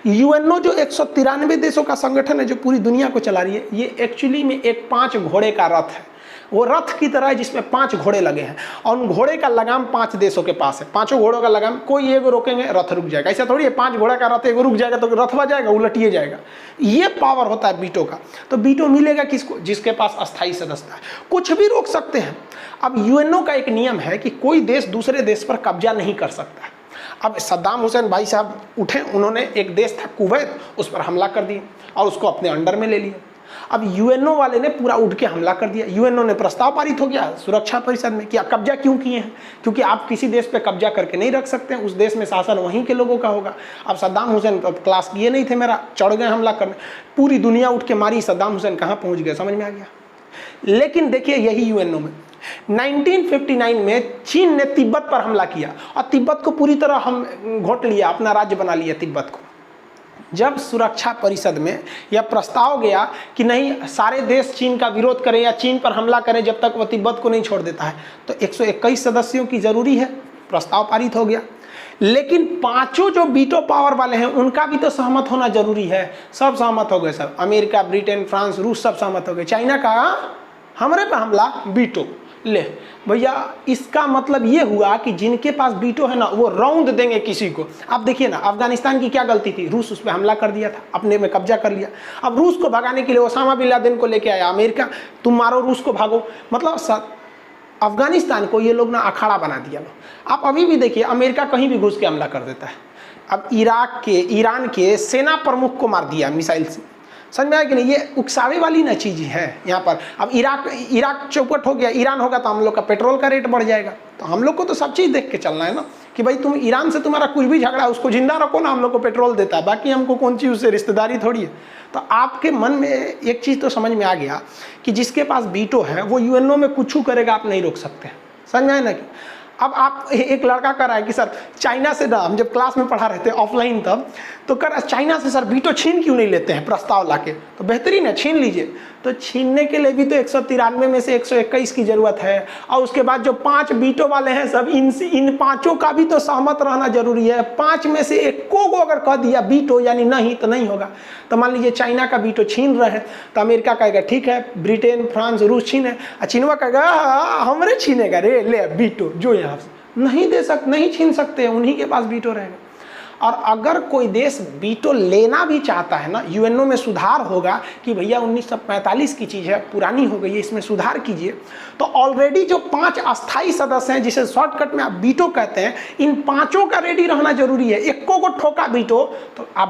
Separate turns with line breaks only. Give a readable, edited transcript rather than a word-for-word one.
UNO जो 193 देशों का संगठन है जो पूरी दुनिया को चला रही है, ये एक्चुअली में एक 5 घोड़े का रथ है। वो रथ की तरह है जिसमें 5 घोड़े लगे हैं और उन घोड़े का लगाम 5 देशों के पास है। 5 घोड़ों का लगाम, कोई एगो रोकेंगे रथ रुक जाएगा। ऐसा थोड़ी है 5 घोड़ा का रथ एगो रुक जाएगा तो रथवा जाएगा, उलटिए जाएगा। ये पावर होता है वीटो का। तो वीटो मिलेगा किसको? जिसके पास अस्थायी सदस्यता है, कुछ भी रोक सकते हैं। अब यूएनओ का एक नियम है कि कोई देश दूसरे देश पर कब्जा नहीं कर सकता। अब सद्दाम हुसैन भाई साहब उठे, उन्होंने एक देश था कुवैत, उस पर हमला कर दिया और उसको अपने अंडर में ले लिया। अब यूएनओ वाले ने पूरा उठ के हमला कर दिया। यूएनओ ने प्रस्ताव पारित हो गया सुरक्षा परिषद में कि आप कब्जा क्यों किए हैं, क्योंकि आप किसी देश पे कब्जा करके नहीं रख सकते, उस देश में शासन वहीं के लोगों का होगा। अब सद्दाम हुसैन क्लास किए नहीं थे मेरा, चढ़ गए हमला करने, पूरी दुनिया उठ के मारी। सद्दाम हुसैन कहाँ पहुँच गए समझ में आ गया। लेकिन देखिए यही यूएनओ में 1959 में चीन ने तिब्बत पर हमला किया और तिब्बत को पूरी तरह हम घोट लिया, अपना राज्य बना लिया तिब्बत को। जब सुरक्षा परिषद में यह प्रस्ताव गया कि नहीं सारे देश चीन का विरोध करें या चीन पर हमला करें जब तक वह तिब्बत को नहीं छोड़ देता है, तो 121 सदस्यों की जरूरी है, प्रस्ताव पारित हो गया। लेकिन 5 जो वीटो पावर वाले हैं उनका भी तो सहमत होना जरूरी है। सब सहमत हो गए, सब अमेरिका, ब्रिटेन, फ्रांस, रूस सब सहमत हो गए। चाइना का हमारे पे हमला, वीटो ले भैया। इसका मतलब ये हुआ कि जिनके पास वीटो है ना वो रौंद देंगे किसी को। अब देखिए ना अफगानिस्तान की क्या गलती थी, रूस उस पर हमला कर दिया था, अपने में कब्जा कर लिया। अब रूस को भगाने के लिए ओसामा बिन लादेन को लेके आया अमेरिका, तुम मारो रूस को भागो। मतलब अफगानिस्तान को ये लोग ना अखाड़ा बना दिया। आप अभी भी देखिए अमेरिका कहीं भी घुस के हमला कर देता है। अब ईरान के सेना प्रमुख को मार दिया मिसाइल से, समझ में आया कि नहीं। ये उकसावे वाली ना चीज़ है यहाँ पर। अब इराक चौपट हो गया, ईरान होगा तो हम लोग का पेट्रोल का रेट बढ़ जाएगा। तो हम लोग को तो सब चीज़ देख के चलना है ना कि भाई तुम ईरान से तुम्हारा कुछ भी झगड़ा है उसको जिंदा रखो ना, हम लोग को पेट्रोल देता है, बाकी हमको कौन चीज़ उससे रिश्तेदारी थोड़ी है। तो आपके मन में एक चीज़ तो समझ में आ गया कि जिसके पास वीटो है वो यूएनओ में कुछ करेगा, आप नहीं रोक सकते। समझ में आया ना कि अब आप एक लड़का कर रहा है कि सर चाइना से ना, हम जब क्लास में पढ़ा रहे थे ऑफलाइन तब, तो कर चाइना से सर वीटो छीन क्यों नहीं लेते हैं प्रस्ताव लाके, तो बेहतरीन है छीन लीजिए। तो छीनने के लिए भी तो 193 में से 121 की जरूरत है और उसके बाद जो 5 वीटो वाले हैं सब इन 5 का भी तो सहमत रहना जरूरी है। 5 में से एक को अगर कह दिया वीटो यानी नहीं तो नहीं होगा। तो मान लीजिए चाइना का वीटो छीन रहे हैं तो अमेरिका कहेगा ठीक है, ब्रिटेन, फ्रांस, रूस छीने, चीनवा कहेगा हमरे छीनेगा रे, ले वीटो जो यहाँ से नहीं दे सकते, नहीं छीन सकते, उन्हीं के पास वीटो रहेगा। और अगर कोई देश वीटो लेना भी चाहता है ना, यूएनओ में सुधार होगा कि भैया 1945 की चीज़ है, पुरानी हो गई है, इसमें सुधार कीजिए। तो ऑलरेडी जो 5 अस्थायी सदस्य हैं जिसे शॉर्टकट में आप वीटो कहते हैं, इन 5 का रेडी रहना जरूरी है। 1 को ठोका वीटो तो आप